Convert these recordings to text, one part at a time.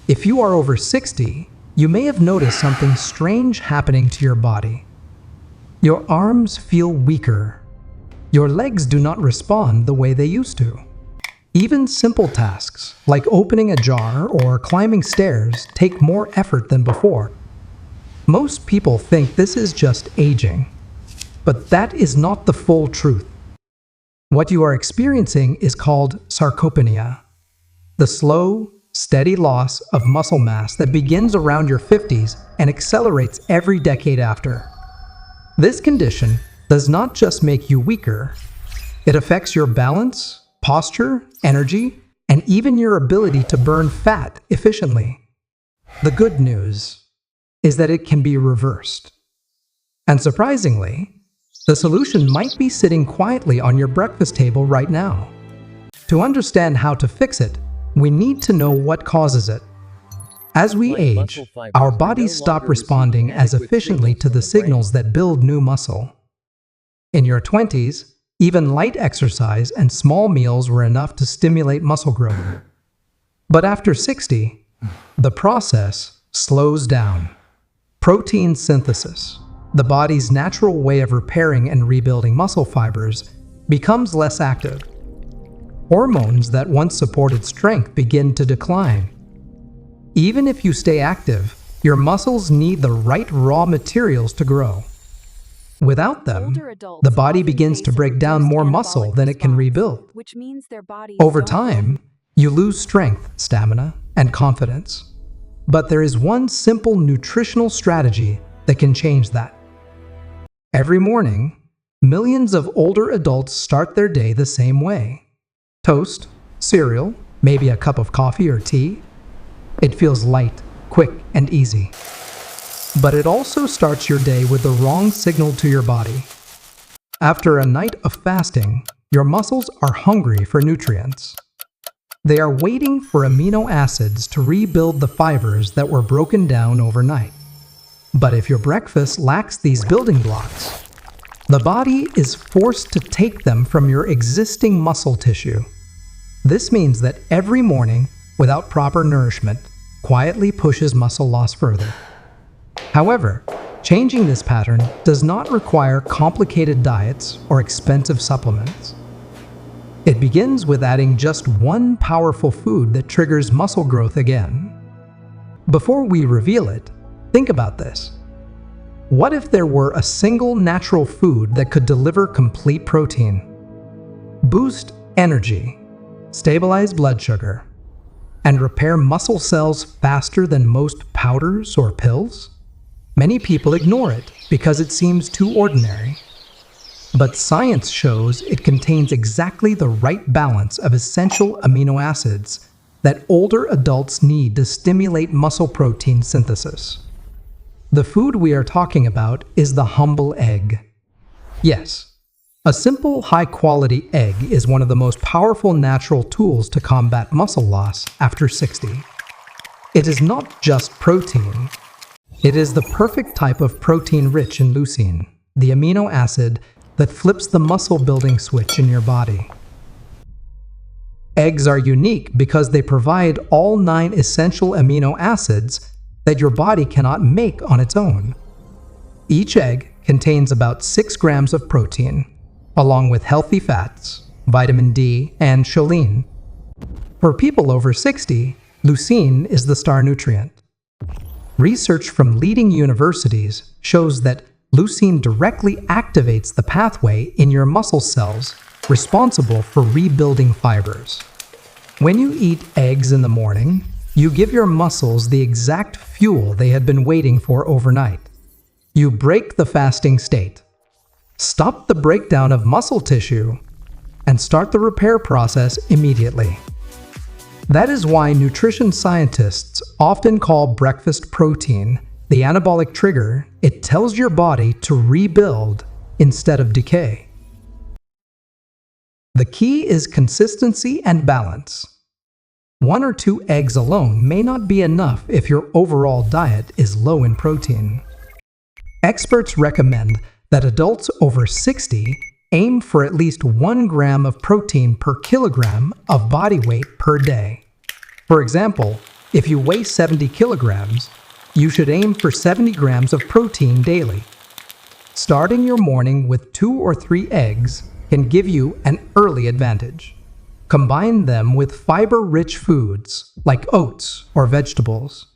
If you are over 60, you may have noticed something strange happening to your body. Your arms feel weaker. Your legs do not respond the way they used to. Even simple tasks, like opening a jar or climbing stairs, take more effort than before. Most people think this is just aging, but that is not the full truth. What you are experiencing is called sarcopenia, the slow, steady loss of muscle mass that begins around your 50s and accelerates every decade after. This condition does not just make you weaker, it affects your balance, posture, energy, and even your ability to burn fat efficiently. The good news is that it can be reversed. And surprisingly, the solution might be sitting quietly on your breakfast table right now. To understand how to fix it, we need to know what causes it. As we age, our bodies stop responding as efficiently to the signals that build new muscle. In your 20s, even light exercise and small meals were enough to stimulate muscle growth. But after 60, the process slows down. Protein synthesis, the body's natural way of repairing and rebuilding muscle fibers, becomes less active. Hormones that once supported strength begin to decline. Even if you stay active, your muscles need the right raw materials to grow. Without them, the body begins to break down more muscle than it can rebuild. Over time, you lose strength, stamina, and confidence. But there is one simple nutritional strategy that can change that. Every morning, millions of older adults start their day the same way. Toast, cereal, maybe a cup of coffee or tea. It feels light, quick, and easy. But it also starts your day with the wrong signal to your body. After a night of fasting, your muscles are hungry for nutrients. They are waiting for amino acids to rebuild the fibers that were broken down overnight. But if your breakfast lacks these building blocks, the body is forced to take them from your existing muscle tissue. This means that every morning, without proper nourishment, quietly pushes muscle loss further. However, changing this pattern does not require complicated diets or expensive supplements. It begins with adding just one powerful food that triggers muscle growth again. Before we reveal it, think about this. What if there were a single natural food that could deliver complete protein, boost energy, stabilize blood sugar, and repair muscle cells faster than most powders or pills? Many people ignore it because it seems too ordinary. But science shows it contains exactly the right balance of essential amino acids that older adults need to stimulate muscle protein synthesis. The food we are talking about is the humble egg. Yes, a simple, high-quality egg is one of the most powerful natural tools to combat muscle loss after 60. It is not just protein. It is the perfect type of protein rich in leucine, the amino acid that flips the muscle-building switch in your body. Eggs are unique because they provide all 9 essential amino acids that your body cannot make on its own. Each egg contains about 6 grams of protein, along with healthy fats, vitamin D, and choline. For people over 60, leucine is the star nutrient. Research from leading universities shows that leucine directly activates the pathway in your muscle cells responsible for rebuilding fibers. When you eat eggs in the morning, you give your muscles the exact fuel they had been waiting for overnight. You break the fasting state, stop the breakdown of muscle tissue, and start the repair process immediately. That is why nutrition scientists often call breakfast protein the anabolic trigger. It tells your body to rebuild instead of decay. The key is consistency and balance. 1 or 2 eggs alone may not be enough if your overall diet is low in protein. Experts recommend that adults over 60 aim for at least 1 gram of protein per kilogram of body weight per day. For example, If you weigh 70 kilograms, you should aim for 70 grams of protein daily. Starting your morning with 2 or 3 eggs can give you an early advantage. Combine them with fiber-rich foods like oats or vegetables,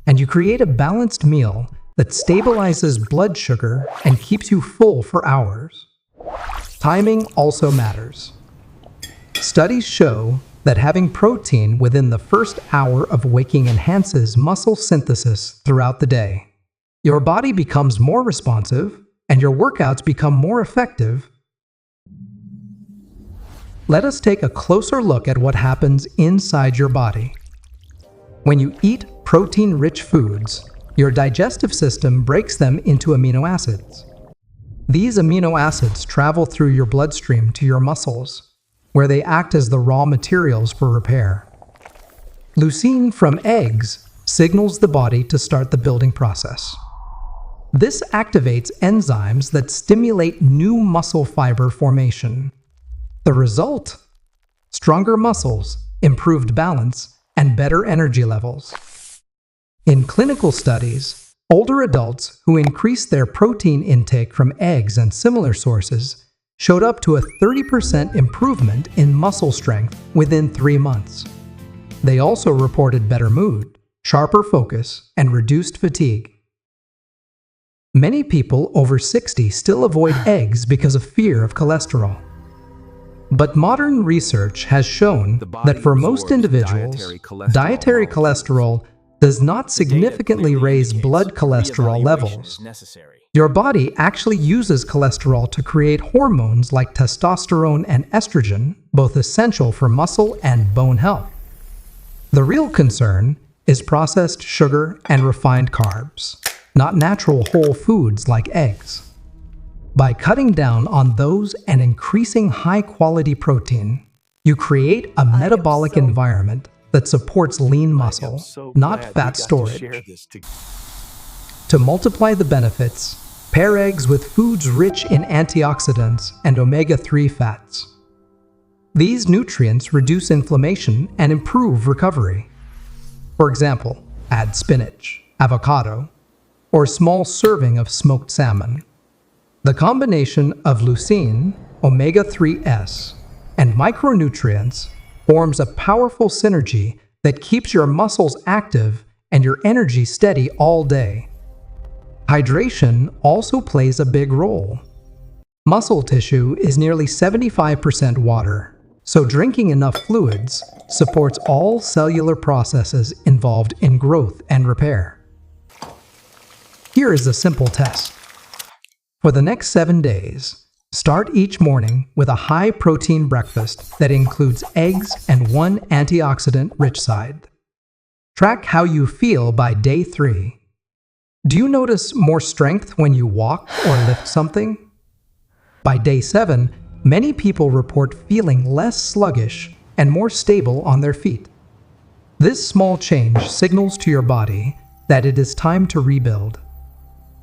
and you create a balanced meal that stabilizes blood sugar and keeps you full for hours. Timing also matters. Studies show that having protein within the first hour of waking enhances muscle synthesis throughout the day. Your body becomes more responsive, and your workouts become more effective. Let us take a closer look at what happens inside your body. When you eat protein-rich foods, your digestive system breaks them into amino acids. These amino acids travel through your bloodstream to your muscles, where they act as the raw materials for repair. Leucine from eggs signals the body to start the building process. This activates enzymes that stimulate new muscle fiber formation. The result? Stronger muscles, improved balance, and better energy levels. In clinical studies, older adults who increased their protein intake from eggs and similar sources showed up to a 30% improvement in muscle strength within 3 months. They also reported better mood, sharper focus, and reduced fatigue. Many people over 60 still avoid eggs because of fear of cholesterol. But modern research has shown that for most individuals, dietary cholesterol does not significantly raise blood cholesterol levels. Your body actually uses cholesterol to create hormones like testosterone and estrogen, both essential for muscle and bone health. The real concern is processed sugar and refined carbs, not natural whole foods like eggs. By cutting down on those and increasing high-quality protein, you create a metabolic environment that supports lean muscle, not fat storage. To multiply the benefits, pair eggs with foods rich in antioxidants and omega-3 fats. These nutrients reduce inflammation and improve recovery. For example, add spinach, avocado, or a small serving of smoked salmon. The combination of leucine, omega-3s, and micronutrients forms a powerful synergy that keeps your muscles active and your energy steady all day. Hydration also plays a big role. Muscle tissue is nearly 75% water, so drinking enough fluids supports all cellular processes involved in growth and repair. Here is a simple test. For the next 7 days, start each morning with a high-protein breakfast that includes eggs and 1 antioxidant-rich side. Track how you feel by day 3. Do you notice more strength when you walk or lift something? By day 7, many people report feeling less sluggish and more stable on their feet. This small change signals to your body that it is time to rebuild.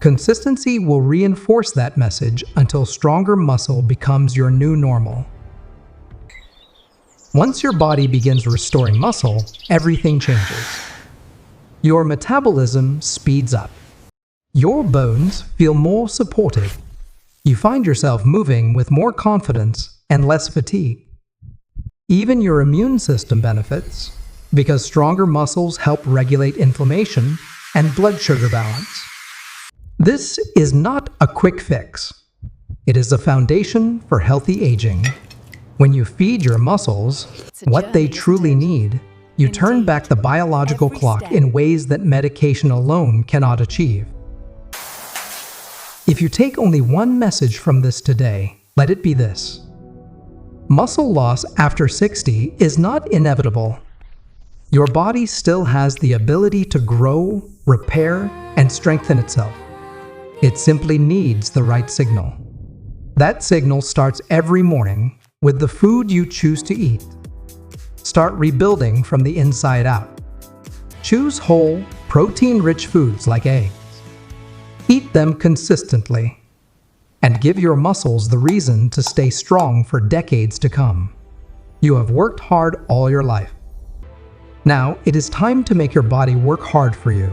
Consistency will reinforce that message until stronger muscle becomes your new normal. Once your body begins restoring muscle, everything changes. Your metabolism speeds up. Your bones feel more supported. You find yourself moving with more confidence and less fatigue. Even your immune system benefits, because stronger muscles help regulate inflammation and blood sugar balance. This is not a quick fix. It is a foundation for healthy aging. When you feed your muscles what they truly need, you turn back the biological clock in ways that medication alone cannot achieve. If you take only one message from this today, let it be this. Muscle loss after 60 is not inevitable. Your body still has the ability to grow, repair, and strengthen itself. It simply needs the right signal. That signal starts every morning with the food you choose to eat. Start rebuilding from the inside out. Choose whole, protein-rich foods like eggs. Eat them consistently, and give your muscles the reason to stay strong for decades to come. You have worked hard all your life. Now, it is time to make your body work hard for you.